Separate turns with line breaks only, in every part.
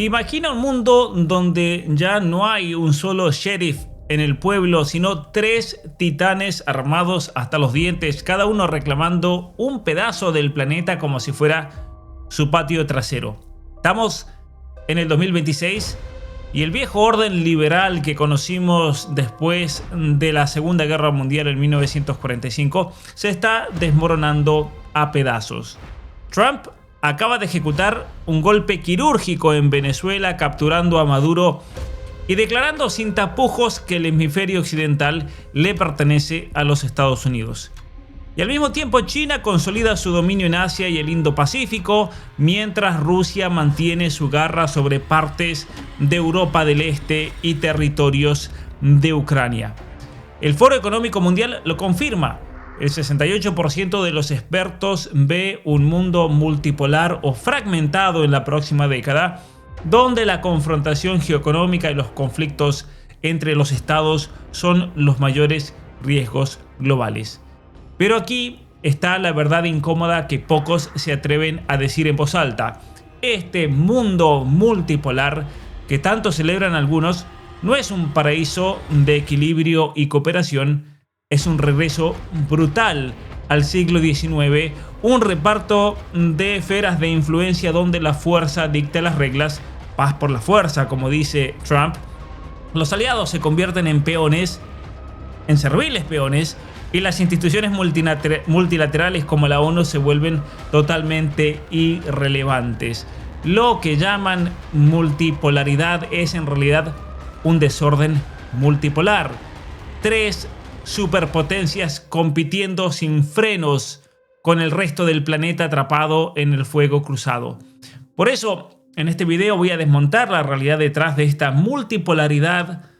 Imagina un mundo donde ya no hay un solo sheriff en el pueblo, sino tres titanes armados hasta los dientes, cada uno reclamando un pedazo del planeta como si fuera su patio trasero. Estamos en el 2026 y el viejo orden liberal que conocimos después de la Segunda Guerra Mundial en 1945 se está desmoronando a pedazos. Trump acaba de ejecutar un golpe quirúrgico en Venezuela, capturando a Maduro y declarando sin tapujos que el hemisferio occidental le pertenece a los Estados Unidos. Y al mismo tiempo China consolida su dominio en Asia y el Indo-Pacífico, mientras Rusia mantiene su garra sobre partes de Europa del Este y territorios de Ucrania. El Foro Económico Mundial lo confirma. El 68% de los expertos ve un mundo multipolar o fragmentado en la próxima década, donde la confrontación geoeconómica y los conflictos entre los estados son los mayores riesgos globales. Pero aquí está la verdad incómoda que pocos se atreven a decir en voz alta. Este mundo multipolar que tanto celebran algunos no es un paraíso de equilibrio y cooperación, es un regreso brutal al siglo XIX, un reparto de esferas de influencia donde la fuerza dicta las reglas, paz por la fuerza, como dice Trump. Los aliados se convierten en peones, en serviles peones, y las instituciones multilaterales como la ONU se vuelven totalmente irrelevantes. Lo que llaman multipolaridad es en realidad un desorden multipolar. Tres superpotencias compitiendo sin frenos con el resto del planeta atrapado en el fuego cruzado. Por eso, en este video voy a desmontar la realidad detrás de esta multipolaridad,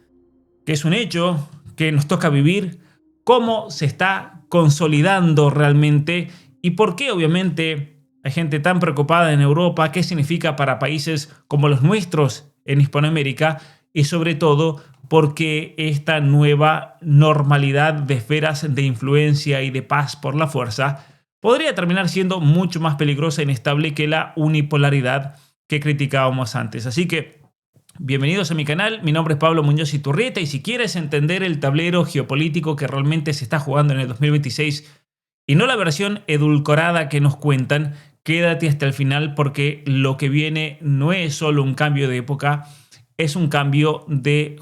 que es un hecho que nos toca vivir, cómo se está consolidando realmente y por qué obviamente hay gente tan preocupada en Europa, qué significa para países como los nuestros en Hispanoamérica y sobre todo porque esta nueva normalidad de esferas de influencia y de paz por la fuerza podría terminar siendo mucho más peligrosa e inestable que la unipolaridad que criticábamos antes. Así que bienvenidos a mi canal, mi nombre es Pablo Muñoz Iturrieta y si quieres entender el tablero geopolítico que realmente se está jugando en el 2026 y no la versión edulcorada que nos cuentan, quédate hasta el final porque lo que viene no es solo un cambio de época, es un cambio de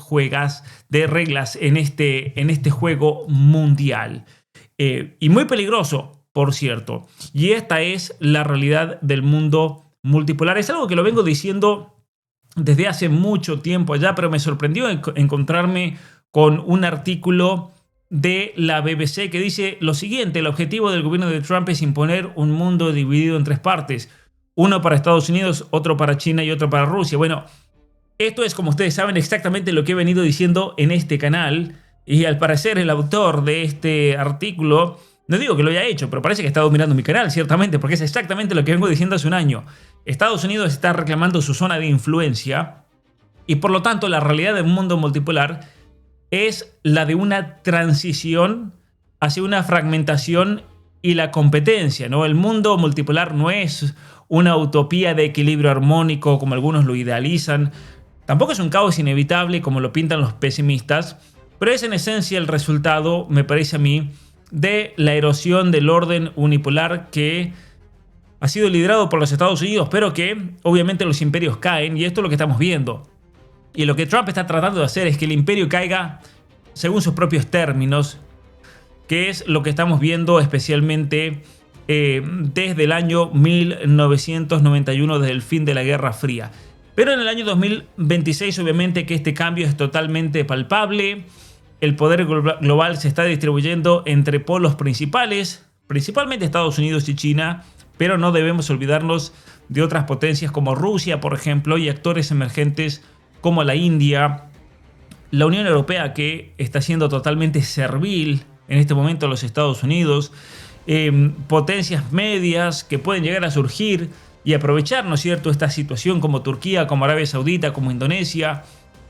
reglas en este juego mundial. Y muy peligroso, por cierto. Y esta es la realidad del mundo multipolar. Es algo que lo vengo diciendo desde hace mucho tiempo allá, pero me sorprendió encontrarme con un artículo de la BBC que dice lo siguiente: el objetivo del gobierno de Trump es imponer un mundo dividido en tres partes. Uno para Estados Unidos, otro para China y otro para Rusia. Bueno, esto es, como ustedes saben, exactamente lo que he venido diciendo en este canal y al parecer el autor de este artículo, no digo que lo haya hecho, pero parece que ha estado mirando mi canal, ciertamente, porque es exactamente lo que vengo diciendo hace un año. Estados Unidos está reclamando su zona de influencia y por lo tanto la realidad del mundo multipolar es la de una transición hacia una fragmentación y la competencia, ¿no? El mundo multipolar no es una utopía de equilibrio armónico como algunos lo idealizan. Tampoco es un caos inevitable como lo pintan los pesimistas, pero es en esencia el resultado, me parece a mí, de la erosión del orden unipolar que ha sido liderado por los Estados Unidos, pero que obviamente los imperios caen y esto es lo que estamos viendo. Y lo que Trump está tratando de hacer es que el imperio caiga según sus propios términos, que es lo que estamos viendo especialmente desde el año 1991, desde el fin de la Guerra Fría. Pero en el año 2026 obviamente que este cambio es totalmente palpable. El poder global se está distribuyendo entre polos principales, principalmente Estados Unidos y China, pero no debemos olvidarnos de otras potencias como Rusia, por ejemplo, y actores emergentes como la India, la Unión Europea, que está siendo totalmente servil en este momento a los Estados Unidos, potencias medias que pueden llegar a surgir y aprovechar, ¿no es cierto?, esta situación como Turquía, como Arabia Saudita, como Indonesia,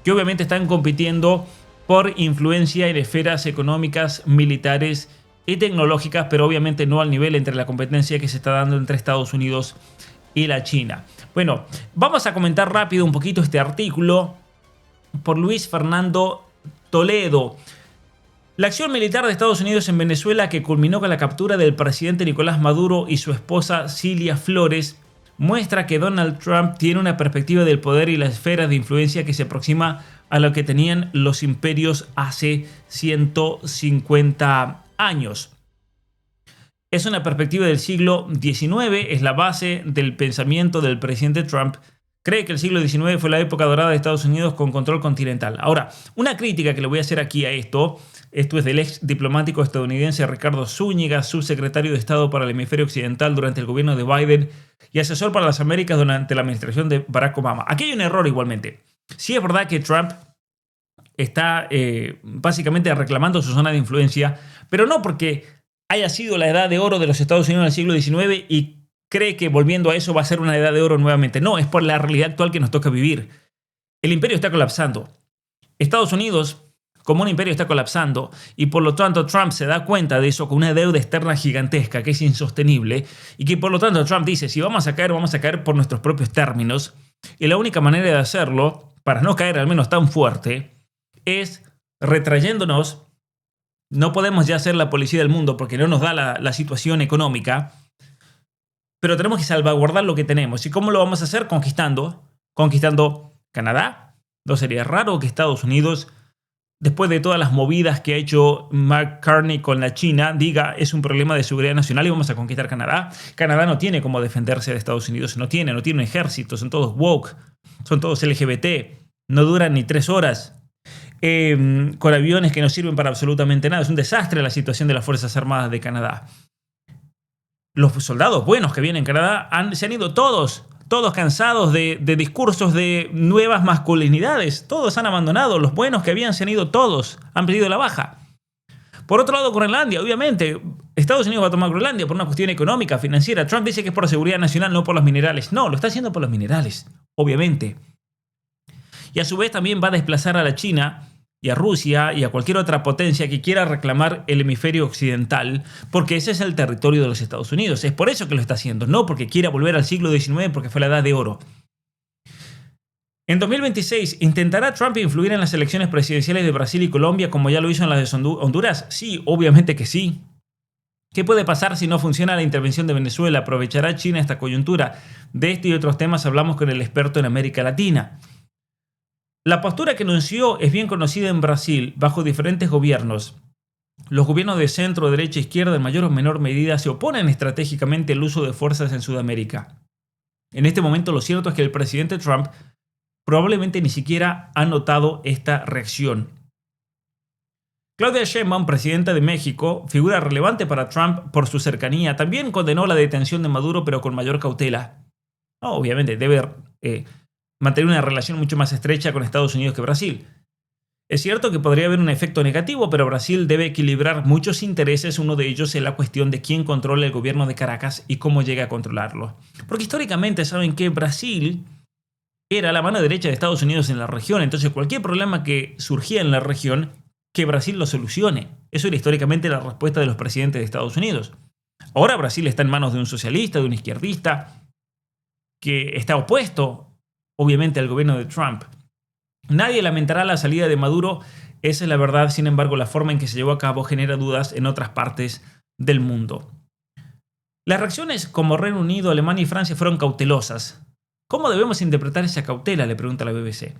que obviamente están compitiendo por influencia en esferas económicas, militares y tecnológicas, pero obviamente no al nivel entre la competencia que se está dando entre Estados Unidos y la China. Bueno, vamos a comentar rápido un poquito este artículo por Luis Fernando Toledo. La acción militar de Estados Unidos en Venezuela, que culminó con la captura del presidente Nicolás Maduro y su esposa Cilia Flores, muestra que Donald Trump tiene una perspectiva del poder y la esfera de influencia que se aproxima a lo que tenían los imperios hace 150 años. Es una perspectiva del siglo XIX, es la base del pensamiento del presidente Trump. Cree que el siglo XIX fue la época dorada de Estados Unidos con control continental. Ahora, una crítica que le voy a hacer aquí a esto es del ex diplomático estadounidense Ricardo Zúñiga, subsecretario de Estado para el Hemisferio Occidental durante el gobierno de Biden y asesor para las Américas durante la administración de Barack Obama. Aquí hay un error igualmente. Sí es verdad que Trump está básicamente reclamando su zona de influencia, pero no porque haya sido la edad de oro de los Estados Unidos en el siglo XIX y cree que volviendo a eso va a ser una edad de oro nuevamente. No, es por la realidad actual que nos toca vivir. El imperio está colapsando. Estados Unidos, como un imperio, está colapsando y por lo tanto Trump se da cuenta de eso con una deuda externa gigantesca que es insostenible y que por lo tanto Trump dice, si vamos a caer por nuestros propios términos y la única manera de hacerlo, para no caer al menos tan fuerte, es retrayéndonos. No podemos ya ser la policía del mundo porque no nos da la situación económica, pero tenemos que salvaguardar lo que tenemos. ¿Y cómo lo vamos a hacer? Conquistando Canadá. No sería raro que Estados Unidos, después de todas las movidas que ha hecho Mark Carney con la China, diga es un problema de seguridad nacional y vamos a conquistar Canadá. Canadá no tiene cómo defenderse de Estados Unidos, no tiene un ejército, son todos woke, son todos LGBT, no duran ni 3 horas. Con aviones que no sirven para absolutamente nada. Es un desastre la situación de las Fuerzas Armadas de Canadá. Los soldados buenos que vienen en Canadá se han ido todos cansados de discursos de nuevas masculinidades. Todos han abandonado. Los buenos que habían se han ido todos. Han pedido la baja. Por otro lado, Groenlandia, obviamente, Estados Unidos va a tomar Groenlandia por una cuestión económica, financiera. Trump dice que es por la seguridad nacional, no por los minerales. No, lo está haciendo por los minerales, obviamente. Y a su vez también va a desplazar a la China y a Rusia y a cualquier otra potencia que quiera reclamar el hemisferio occidental, porque ese es el territorio de los Estados Unidos. Es por eso que lo está haciendo, no porque quiera volver al siglo XIX, porque fue la edad de oro. En 2026, ¿intentará Trump influir en las elecciones presidenciales de Brasil y Colombia como ya lo hizo en las de Honduras? Sí, obviamente que sí. ¿Qué puede pasar si no funciona la intervención de Venezuela? ¿Aprovechará China esta coyuntura? De este y otros temas hablamos con el experto en América Latina. La postura que anunció es bien conocida en Brasil bajo diferentes gobiernos. Los gobiernos de centro, derecha e izquierda en mayor o menor medida se oponen estratégicamente al uso de fuerzas en Sudamérica. En este momento lo cierto es que el presidente Trump probablemente ni siquiera ha notado esta reacción. Claudia Sheinbaum, presidenta de México, figura relevante para Trump por su cercanía, también condenó la detención de Maduro pero con mayor cautela. Obviamente debe mantener una relación mucho más estrecha con Estados Unidos que Brasil. Es cierto que podría haber un efecto negativo, pero Brasil debe equilibrar muchos intereses, uno de ellos es la cuestión de quién controla el gobierno de Caracas y cómo llega a controlarlo. Porque históricamente saben que Brasil era la mano derecha de Estados Unidos en la región, entonces cualquier problema que surgía en la región, que Brasil lo solucione. Eso era históricamente la respuesta de los presidentes de Estados Unidos. Ahora Brasil está en manos de un socialista, de un izquierdista, que está opuesto obviamente al gobierno de Trump. Nadie lamentará la salida de Maduro, esa es la verdad, sin embargo la forma en que se llevó a cabo genera dudas en otras partes del mundo. Las reacciones como Reino Unido, Alemania y Francia fueron cautelosas. ¿Cómo debemos interpretar esa cautela?, le pregunta la BBC.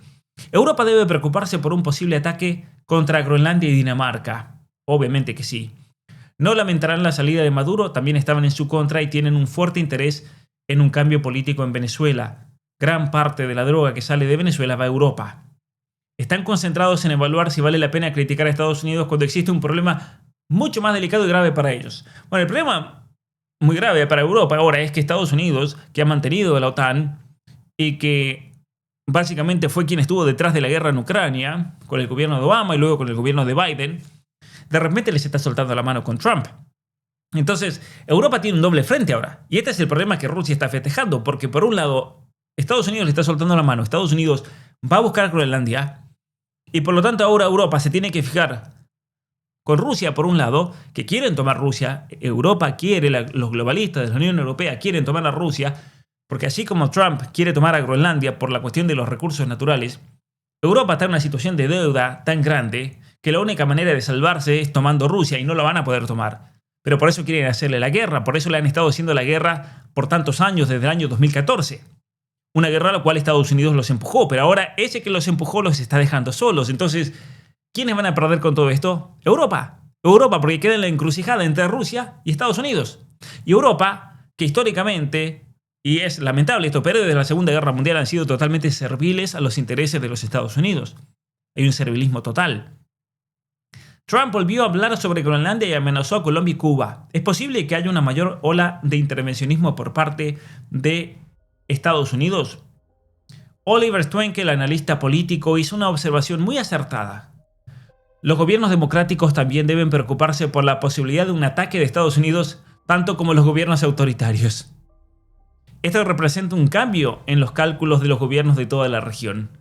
Europa debe preocuparse por un posible ataque contra Groenlandia y Dinamarca. Obviamente que sí. No lamentarán la salida de Maduro, también estaban en su contra y tienen un fuerte interés en un cambio político en Venezuela. Gran parte de la droga que sale de Venezuela va a Europa. Están concentrados en evaluar si vale la pena criticar a Estados Unidos cuando existe un problema mucho más delicado y grave para ellos. Bueno, el problema muy grave para Europa ahora es que Estados Unidos, que ha mantenido a la OTAN y que básicamente fue quien estuvo detrás de la guerra en Ucrania, con el gobierno de Obama y luego con el gobierno de Biden, de repente les está soltando la mano con Trump. Entonces, Europa tiene un doble frente ahora. Y este es el problema que Rusia está festejando, porque por un lado Estados Unidos le está soltando la mano. Estados Unidos va a buscar Groenlandia y por lo tanto ahora Europa se tiene que fijar con Rusia por un lado, que quieren tomar Rusia. Europa quiere, los globalistas de la Unión Europea quieren tomar a Rusia, Porque así como Trump quiere tomar a Groenlandia por la cuestión de los recursos naturales, Europa está en una situación de deuda tan grande que la única manera de salvarse es tomando Rusia y no la van a poder tomar. Pero por eso quieren hacerle la guerra, por eso le han estado haciendo la guerra por tantos años desde el año 2014. Una guerra a la cual Estados Unidos los empujó, pero ahora ese que los empujó los está dejando solos. Entonces, ¿quiénes van a perder con todo esto? Europa. Europa, porque queda en la encrucijada entre Rusia y Estados Unidos. Y Europa, que históricamente, y es lamentable esto, pero desde la Segunda Guerra Mundial han sido totalmente serviles a los intereses de los Estados Unidos. Hay un servilismo total. Trump volvió a hablar sobre Groenlandia y amenazó a Colombia y Cuba. ¿Es posible que haya una mayor ola de intervencionismo por parte de Estados Unidos? Oliver Stwenke, el analista político, hizo una observación muy acertada. Los gobiernos democráticos también deben preocuparse por la posibilidad de un ataque de Estados Unidos, tanto como los gobiernos autoritarios. Esto representa un cambio en los cálculos de los gobiernos de toda la región.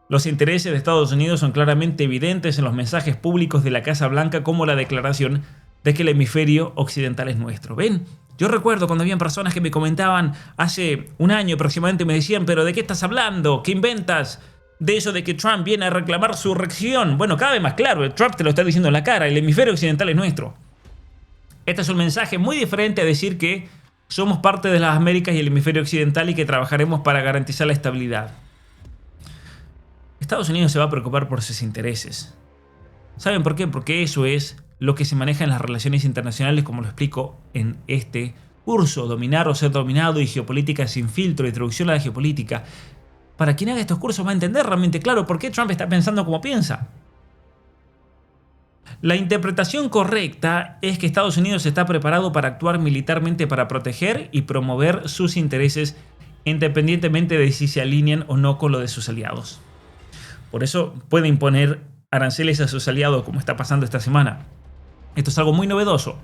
Los intereses de Estados Unidos son claramente evidentes en los mensajes públicos de la Casa Blanca, como la declaración de que el hemisferio occidental es nuestro. ¿Ven? Yo recuerdo cuando habían personas que me comentaban hace un año aproximadamente, me decían, pero ¿de qué estás hablando? ¿Qué inventas? De eso de que Trump viene a reclamar su región. Bueno, cada vez más claro, Trump te lo está diciendo en la cara, el hemisferio occidental es nuestro. Este es un mensaje muy diferente a decir que somos parte de las Américas y el hemisferio occidental y que trabajaremos para garantizar la estabilidad. Estados Unidos se va a preocupar por sus intereses. ¿Saben por qué? Porque eso es lo que se maneja en las relaciones internacionales, como lo explico en este curso, Dominar o Ser Dominado y Geopolítica sin filtro, Introducción a la Geopolítica. Para quien haga estos cursos va a entender realmente claro por qué Trump está pensando como piensa. La interpretación correcta es que Estados Unidos está preparado para actuar militarmente para proteger y promover sus intereses, independientemente de si se alinean o no con lo de sus aliados. Por eso puede imponer aranceles a sus aliados, como está pasando esta semana. Esto es algo muy novedoso.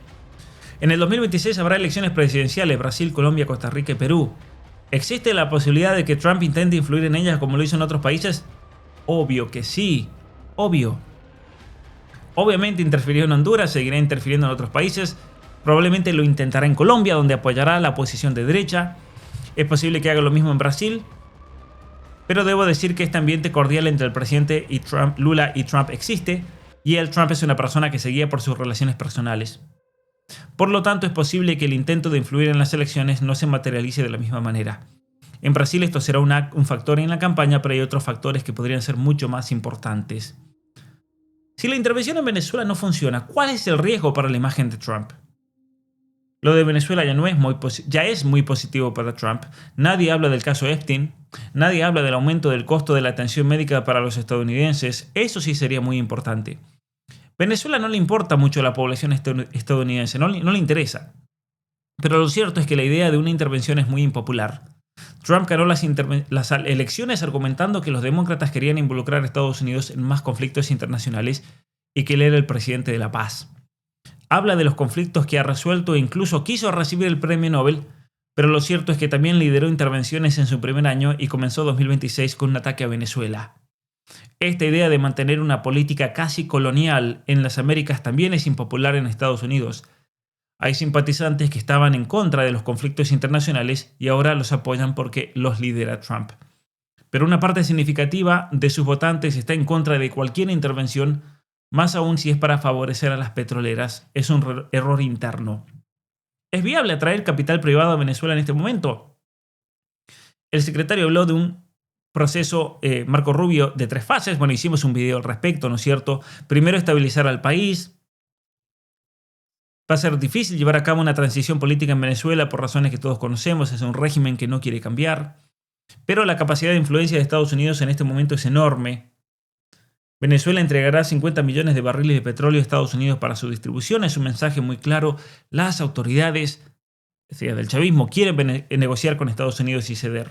En el 2026 habrá elecciones presidenciales: Brasil, Colombia, Costa Rica y Perú. ¿Existe la posibilidad de que Trump intente influir en ellas como lo hizo en otros países? Obvio que sí, obvio. Obviamente interfirió en Honduras, seguirá interfiriendo en otros países. Probablemente lo intentará en Colombia, donde apoyará la posición de derecha. Es posible que haga lo mismo en Brasil. Pero debo decir que este ambiente cordial entre el presidente y Trump, Lula y Trump existe, y Trump es una persona que se guía por sus relaciones personales. Por lo tanto, es posible que el intento de influir en las elecciones no se materialice de la misma manera. En Brasil esto será un factor en la campaña, pero hay otros factores que podrían ser mucho más importantes. Si la intervención en Venezuela no funciona, ¿cuál es el riesgo para la imagen de Trump? Lo de Venezuela ya es muy positivo para Trump. Nadie habla del caso Epstein. Nadie habla del aumento del costo de la atención médica para los estadounidenses. Eso sí sería muy importante. Venezuela no le importa mucho a la población estadounidense, no le interesa. Pero lo cierto es que la idea de una intervención es muy impopular. Trump ganó las elecciones argumentando que los demócratas querían involucrar a Estados Unidos en más conflictos internacionales y que él era el presidente de la paz. Habla de los conflictos que ha resuelto e incluso quiso recibir el premio Nobel, pero lo cierto es que también lideró intervenciones en su primer año y comenzó 2026 con un ataque a Venezuela. Esta idea de mantener una política casi colonial en las Américas también es impopular en Estados Unidos. Hay simpatizantes que estaban en contra de los conflictos internacionales y ahora los apoyan porque los lidera Trump. Pero una parte significativa de sus votantes está en contra de cualquier intervención, más aún si es para favorecer a las petroleras. Es un error interno. ¿Es viable atraer capital privado a Venezuela en este momento? El secretario habló de un proceso, Marco Rubio, de 3 fases. Bueno, hicimos un video al respecto, ¿no es cierto? Primero, estabilizar al país. Va a ser difícil llevar a cabo una transición política en Venezuela por razones que todos conocemos. Es un régimen que no quiere cambiar. Pero la capacidad de influencia de Estados Unidos en este momento es enorme. Venezuela entregará 50 millones de barriles de petróleo a Estados Unidos para su distribución. Es un mensaje muy claro. Las autoridades, es decir, del chavismo, quieren negociar con Estados Unidos y ceder.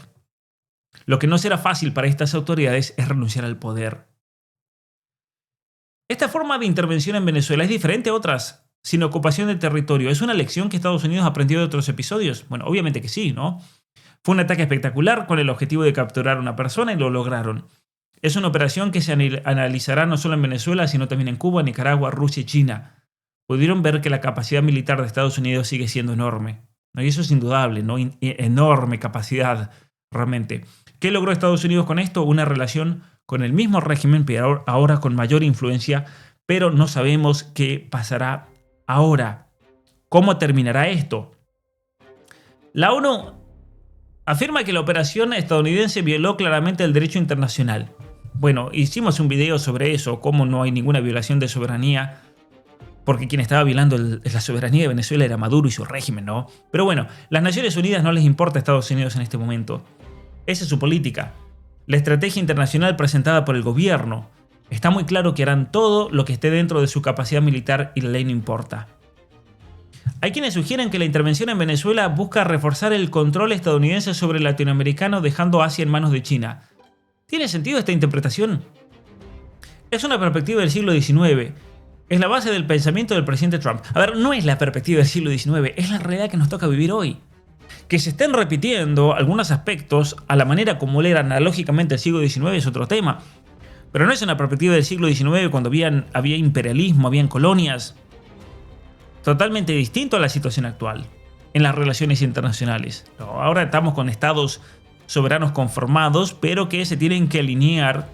Lo que no será fácil para estas autoridades es renunciar al poder. Esta forma de intervención en Venezuela es diferente a otras, sin ocupación de territorio. ¿Es una lección que Estados Unidos aprendió de otros episodios? Bueno, obviamente que sí, ¿no? Fue un ataque espectacular con el objetivo de capturar a una persona y lo lograron. Es una operación que se analizará no solo en Venezuela, sino también en Cuba, Nicaragua, Rusia y China. Pudieron ver que la capacidad militar de Estados Unidos sigue siendo enorme. ¿no? Y eso es indudable, ¿no? Enorme capacidad realmente. ¿Qué logró Estados Unidos con esto? Una relación con el mismo régimen, pero ahora con mayor influencia, pero no sabemos qué pasará ahora. ¿Cómo terminará esto? La ONU afirma que la operación estadounidense violó claramente el derecho internacional. Bueno, hicimos un video sobre eso, cómo no hay ninguna violación de soberanía, porque quien estaba violando la soberanía de Venezuela era Maduro y su régimen, ¿no? Pero bueno, las Naciones Unidas no les importa a Estados Unidos en este momento. Esa es su política. La estrategia internacional presentada por el gobierno. Está muy claro que harán todo lo que esté dentro de su capacidad militar y la ley no importa. Hay quienes sugieren que la intervención en Venezuela busca reforzar el control estadounidense sobre el latinoamericano, dejando Asia en manos de China. ¿Tiene sentido esta interpretación? Es una perspectiva del siglo XIX. Es la base del pensamiento del presidente Trump. A ver, no es la perspectiva del siglo XIX, es la realidad que nos toca vivir hoy. Que se estén repitiendo algunos aspectos a la manera como era analógicamente el siglo XIX es otro tema. Pero no es una perspectiva del siglo XIX cuando había imperialismo, habían colonias. Totalmente distinto a la situación actual en las relaciones internacionales. Ahora estamos con estados soberanos conformados, pero que se tienen que alinear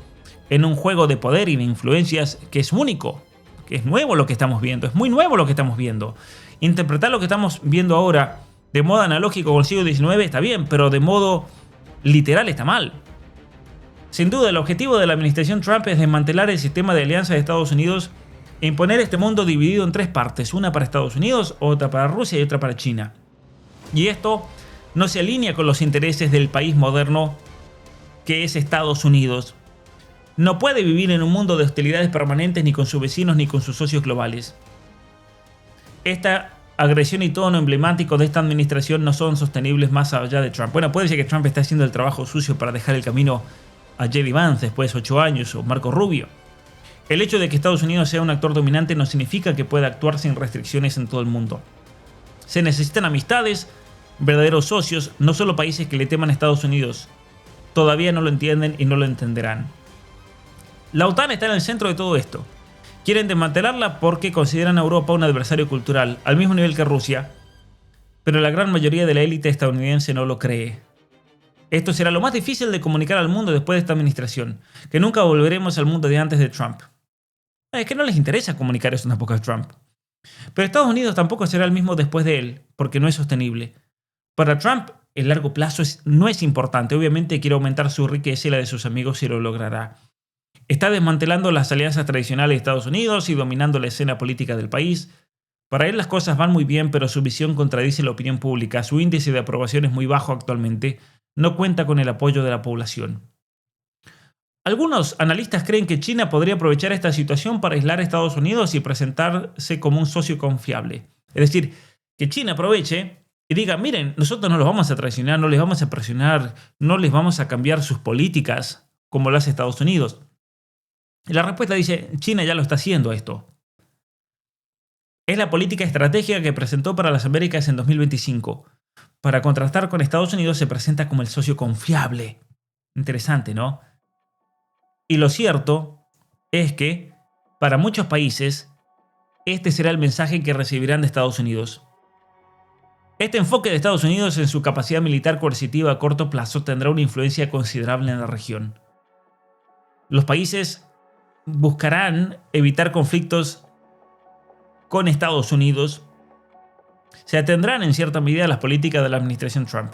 en un juego de poder y de influencias que es único, que es nuevo lo que estamos viendo, es muy nuevo lo que estamos viendo. Interpretar lo que estamos viendo ahora de modo analógico con el siglo XIX está bien, pero de modo literal está mal. Sin duda, el objetivo de la administración Trump es desmantelar el sistema de alianza de Estados Unidos e imponer este mundo dividido en tres partes, una para Estados Unidos, otra para Rusia y otra para China. Y esto no se alinea con los intereses del país moderno que es Estados Unidos. No puede vivir en un mundo de hostilidades permanentes ni con sus vecinos ni con sus socios globales. Esta agresión y tono emblemático de esta administración no son sostenibles más allá de Trump. Bueno, puede ser que Trump esté haciendo el trabajo sucio para dejar el camino a J.D. Vance después de 8 años o Marco Rubio. El hecho de que Estados Unidos sea un actor dominante no significa que pueda actuar sin restricciones en todo el mundo. Se necesitan amistades, verdaderos socios, no solo países que le teman a Estados Unidos. Todavía no lo entienden y no lo entenderán. La OTAN está en el centro de todo esto. Quieren desmantelarla porque consideran a Europa un adversario cultural, al mismo nivel que Rusia, pero la gran mayoría de la élite estadounidense no lo cree. Esto será lo más difícil de comunicar al mundo después de esta administración, que nunca volveremos al mundo de antes de Trump. Es que no les interesa comunicar eso tampoco a Trump. Pero Estados Unidos tampoco será el mismo después de él, porque no es sostenible. Para Trump, el largo plazo no es importante. Obviamente quiere aumentar su riqueza y la de sus amigos y lo logrará. Está desmantelando las alianzas tradicionales de Estados Unidos y dominando la escena política del país. Para él las cosas van muy bien, pero su visión contradice la opinión pública. Su índice de aprobación es muy bajo actualmente. No cuenta con el apoyo de la población. Algunos analistas creen que China podría aprovechar esta situación para aislar a Estados Unidos y presentarse como un socio confiable. Es decir, que China aproveche y diga, miren, nosotros no los vamos a traicionar, no les vamos a presionar, no les vamos a cambiar sus políticas como lo hace Estados Unidos. Y la respuesta dice, China ya lo está haciendo esto. Es la política estratégica que presentó para las Américas en 2025. Para contrastar con Estados Unidos se presenta como el socio confiable. Interesante, ¿no? Y lo cierto es que, para muchos países, este será el mensaje que recibirán de Estados Unidos. Este enfoque de Estados Unidos en su capacidad militar coercitiva a corto plazo tendrá una influencia considerable en la región. Los países buscarán evitar conflictos con Estados Unidos. Se atendrán en cierta medida a las políticas de la administración Trump.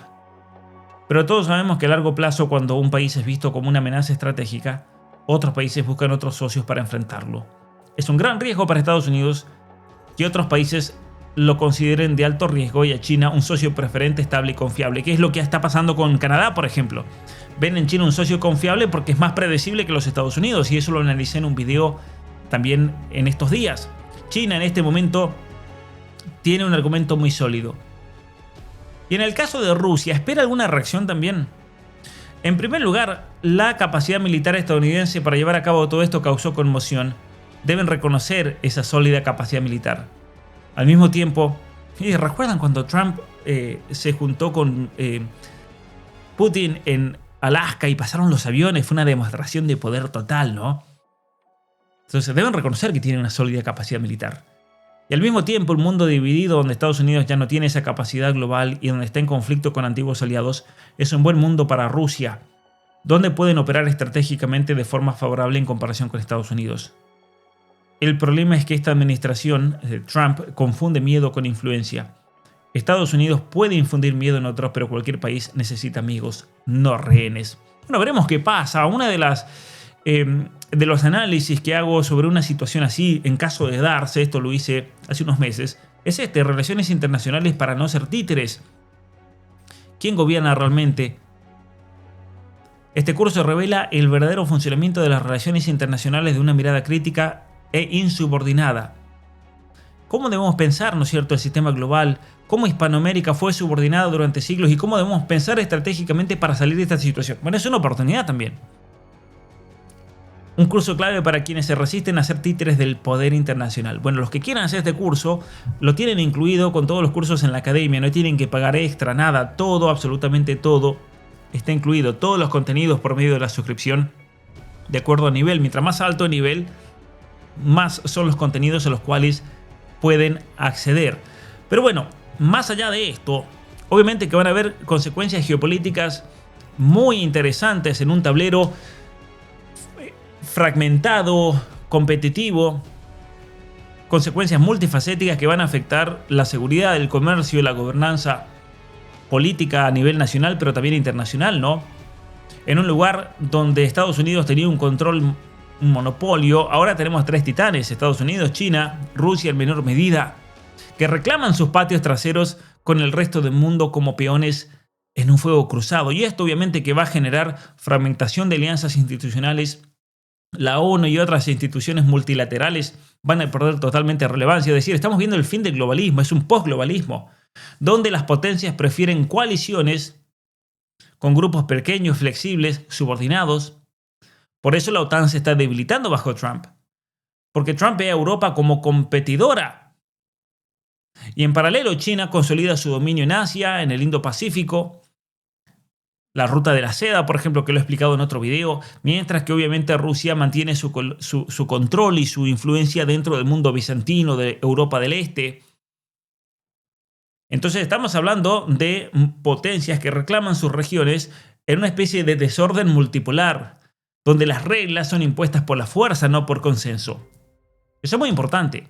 Pero todos sabemos que a largo plazo, cuando un país es visto como una amenaza estratégica, otros países buscan otros socios para enfrentarlo. Es un gran riesgo para Estados Unidos que otros países lo consideren de alto riesgo y a China un socio preferente, estable y confiable, que es lo que está pasando con Canadá, por ejemplo. Ven en China un socio confiable porque es más predecible que los Estados Unidos, y eso lo analicé en un video también en estos días. China en este momento tiene un argumento muy sólido. Y en el caso de Rusia, ¿espera alguna reacción también? En primer lugar, la capacidad militar estadounidense para llevar a cabo todo esto causó conmoción. Deben reconocer esa sólida capacidad militar. Al mismo tiempo, ¿recuerdan cuando Trump se juntó con Putin en Alaska y pasaron los aviones? Fue una demostración de poder total, ¿no? Entonces deben reconocer que tienen una sólida capacidad militar. Y al mismo tiempo, un mundo dividido donde Estados Unidos ya no tiene esa capacidad global y donde está en conflicto con antiguos aliados, es un buen mundo para Rusia, donde pueden operar estratégicamente de forma favorable en comparación con Estados Unidos. El problema es que esta administración de Trump confunde miedo con influencia. Estados Unidos puede infundir miedo en otros, pero cualquier país necesita amigos, no rehenes. Bueno, veremos qué pasa. Una de los análisis que hago sobre una situación así, en caso de darse, esto lo hice hace unos meses, es relaciones internacionales para no ser títeres. ¿Quién gobierna realmente? Este curso revela el verdadero funcionamiento de las relaciones internacionales de una mirada crítica e insubordinada. ¿Cómo debemos pensar, no es cierto, el sistema global? ¿Cómo Hispanoamérica fue subordinada durante siglos? ¿Y cómo debemos pensar estratégicamente para salir de esta situación? Bueno, es una oportunidad también. Un curso clave para quienes se resisten a ser títeres del poder internacional. Bueno, los que quieran hacer este curso lo tienen incluido con todos los cursos en la academia. No tienen que pagar extra, nada. Todo, absolutamente todo, está incluido. Todos los contenidos por medio de la suscripción, de acuerdo a nivel. Mientras más alto el nivel, más son los contenidos a los cuales pueden acceder. Pero bueno, más allá de esto, obviamente que van a haber consecuencias geopolíticas muy interesantes en un tablero fragmentado, competitivo, consecuencias multifacéticas que van a afectar la seguridad, el comercio y la gobernanza política a nivel nacional, pero también internacional, ¿no? En un lugar donde Estados Unidos tenía un control, un monopolio, ahora tenemos tres titanes: Estados Unidos, China, Rusia en menor medida, que reclaman sus patios traseros con el resto del mundo como peones en un fuego cruzado. Y esto obviamente que va a generar fragmentación de alianzas institucionales. La ONU y otras instituciones multilaterales van a perder totalmente relevancia. Es decir, estamos viendo el fin del globalismo, es un postglobalismo, donde las potencias prefieren coaliciones con grupos pequeños, flexibles, subordinados. Por eso la OTAN se está debilitando bajo Trump, porque Trump ve a Europa como competidora. Y en paralelo, China consolida su dominio en Asia, en el Indo-Pacífico, la ruta de la seda, por ejemplo, que lo he explicado en otro video, mientras que obviamente Rusia mantiene su control y su influencia dentro del mundo bizantino de Europa del Este. Entonces estamos hablando de potencias que reclaman sus regiones en una especie de desorden multipolar, donde las reglas son impuestas por la fuerza, no por consenso. Eso es muy importante.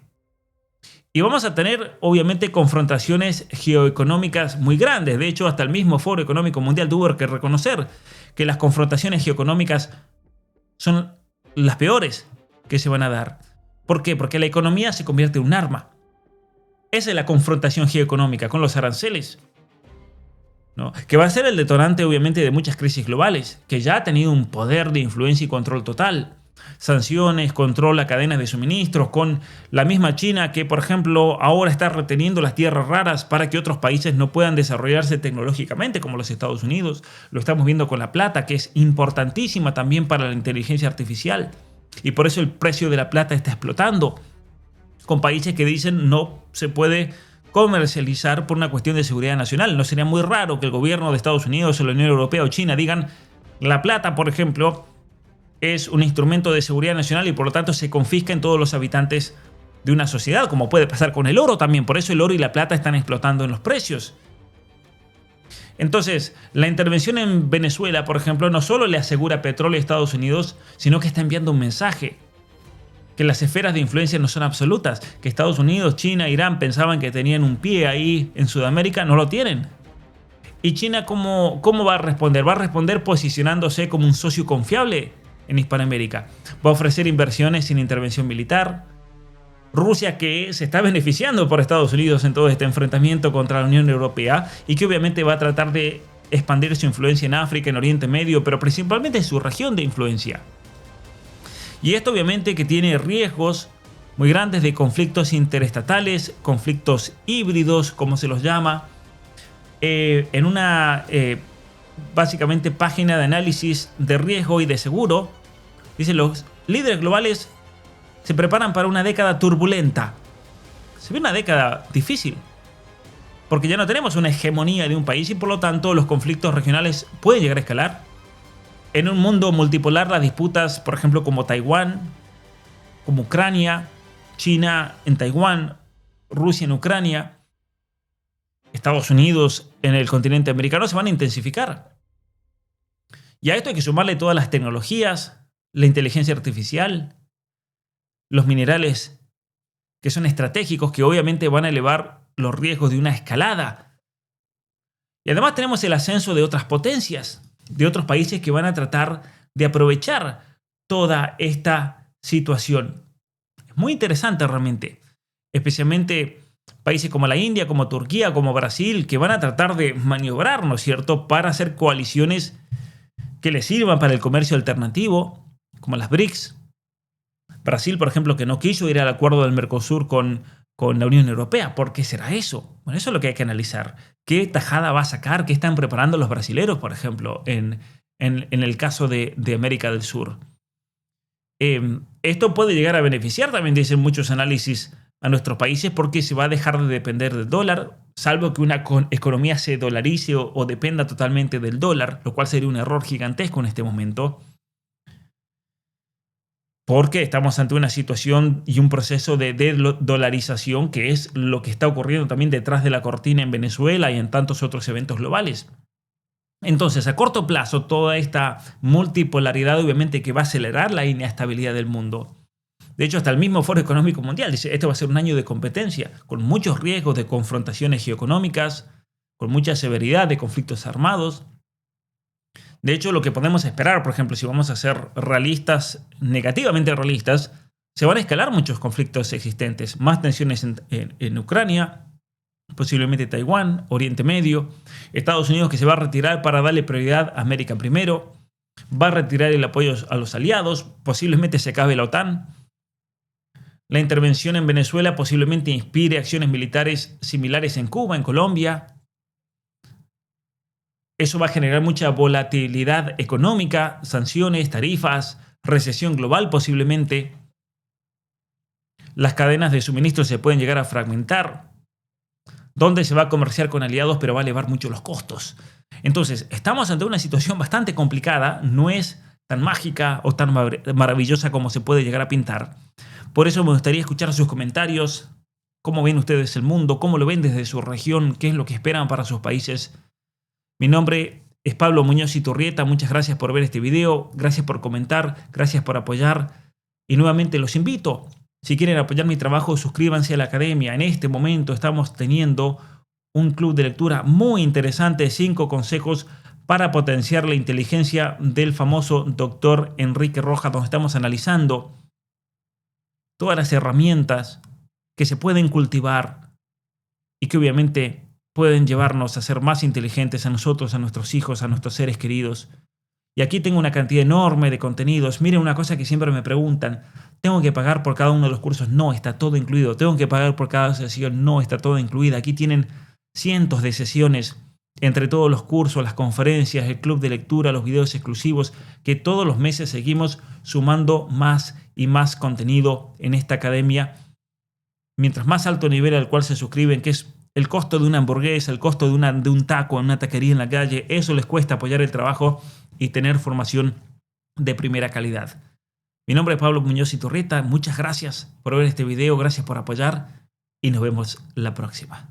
Y vamos a tener, obviamente, confrontaciones geoeconómicas muy grandes. De hecho, hasta el mismo Foro Económico Mundial tuvo que reconocer que las confrontaciones geoeconómicas son las peores que se van a dar. ¿Por qué? Porque la economía se convierte en un arma. Esa es la confrontación geoeconómica con los aranceles, ¿no? Que va a ser el detonante, obviamente, de muchas crisis globales, que ya ha tenido un poder de influencia y control total. Sanciones, control a cadenas de suministros, con la misma China que, por ejemplo, ahora está reteniendo las tierras raras para que otros países no puedan desarrollarse tecnológicamente como los Estados Unidos. Lo estamos viendo con la plata, que es importantísima también para la inteligencia artificial. Y por eso el precio de la plata está explotando, con países que dicen no se puede comercializar por una cuestión de seguridad nacional. No sería muy raro que el gobierno de Estados Unidos o la Unión Europea o China digan: la plata, por ejemplo, es un instrumento de seguridad nacional y por lo tanto se confisca en todos los habitantes de una sociedad, como puede pasar con el oro también. Por eso el oro y la plata están explotando en los precios. Entonces, la intervención en Venezuela, por ejemplo, no solo le asegura petróleo a Estados Unidos, sino que está enviando un mensaje: que las esferas de influencia no son absolutas, que Estados Unidos, China, Irán pensaban que tenían un pie ahí en Sudamérica, no lo tienen. ¿Y China cómo va a responder? Va a responder posicionándose como un socio confiable en Hispanoamérica. Va a ofrecer inversiones sin intervención militar. Rusia, que se está beneficiando por Estados Unidos en todo este enfrentamiento contra la Unión Europea y que obviamente va a tratar de expandir su influencia en África, en Oriente Medio, pero principalmente en su región de influencia. Y esto obviamente que tiene riesgos muy grandes de conflictos interestatales, conflictos híbridos, como se los llama, en una básicamente página de análisis de riesgo y de seguro. Dice: los líderes globales se preparan para una década turbulenta. Se ve una década difícil, porque ya no tenemos una hegemonía de un país y por lo tanto los conflictos regionales pueden llegar a escalar. En un mundo multipolar, las disputas, por ejemplo, como Taiwán, como Ucrania, China en Taiwán, Rusia en Ucrania, Estados Unidos en el continente americano, se van a intensificar. Y a esto hay que sumarle todas las tecnologías, la inteligencia artificial, los minerales que son estratégicos, que obviamente van a elevar los riesgos de una escalada. Y además tenemos el ascenso de otras potencias, de otros países que van a tratar de aprovechar toda esta situación. Es muy interesante realmente, especialmente países como la India, como Turquía, como Brasil, que van a tratar de maniobrar, ¿no es cierto?, para hacer coaliciones que les sirvan para el comercio alternativo, como las BRICS. Brasil, por ejemplo, que no quiso ir al acuerdo del Mercosur con la Unión Europea. ¿Por qué será eso? Bueno, eso es lo que hay que analizar. ¿Qué tajada va a sacar? ¿Qué están preparando los brasileros, por ejemplo, en el caso de América del Sur? Esto puede llegar a beneficiar, también dicen muchos análisis, a nuestros países, porque se va a dejar de depender del dólar, salvo que una economía se dolarice o dependa totalmente del dólar, lo cual sería un error gigantesco en este momento, porque estamos ante una situación y un proceso de dolarización, que es lo que está ocurriendo también detrás de la cortina en Venezuela y en tantos otros eventos globales. Entonces, a corto plazo, toda esta multipolaridad obviamente que va a acelerar la inestabilidad del mundo. De hecho, hasta el mismo Foro Económico Mundial dice, este va a ser un año de competencia, con muchos riesgos de confrontaciones geoeconómicas, con mucha severidad de conflictos armados. De hecho, lo que podemos esperar, por ejemplo, si vamos a ser realistas, negativamente realistas, se van a escalar muchos conflictos existentes, más tensiones en Ucrania, posiblemente Taiwán, Oriente Medio, Estados Unidos que se va a retirar para darle prioridad a América primero, va a retirar el apoyo a los aliados, posiblemente se acabe la OTAN. La intervención en Venezuela posiblemente inspire acciones militares similares en Cuba, en Colombia. Eso va a generar mucha volatilidad económica, sanciones, tarifas, recesión global posiblemente. Las cadenas de suministro se pueden llegar a fragmentar, donde se va a comerciar con aliados, pero va a elevar mucho los costos. Entonces, estamos ante una situación bastante complicada, no es tan mágica o tan maravillosa como se puede llegar a pintar. Por eso me gustaría escuchar sus comentarios, cómo ven ustedes el mundo, cómo lo ven desde su región, qué es lo que esperan para sus países. Mi nombre es Pablo Muñoz Iturrieta, muchas gracias por ver este video, gracias por comentar, gracias por apoyar y nuevamente los invito, si quieren apoyar mi trabajo, suscríbanse a la academia. En este momento estamos teniendo un club de lectura muy interesante, 5 consejos para potenciar la inteligencia del famoso doctor Enrique Rojas, donde estamos analizando todas las herramientas que se pueden cultivar y que obviamente pueden llevarnos a ser más inteligentes a nosotros, a nuestros hijos, a nuestros seres queridos. Y aquí tengo una cantidad enorme de contenidos. Miren, una cosa que siempre me preguntan, ¿tengo que pagar por cada uno de los cursos? No, está todo incluido. ¿Tengo que pagar por cada sesión? No, está todo incluido. Aquí tienen cientos de sesiones entre todos los cursos, las conferencias, el club de lectura, los videos exclusivos, que todos los meses seguimos sumando más y más contenido en esta academia. Mientras más alto nivel al cual se suscriben, que es el costo de una hamburguesa, el costo de un taco en una taquería en la calle, eso les cuesta apoyar el trabajo y tener formación de primera calidad. Mi nombre es Pablo Muñoz Iturrieta, muchas gracias por ver este video, gracias por apoyar y nos vemos la próxima.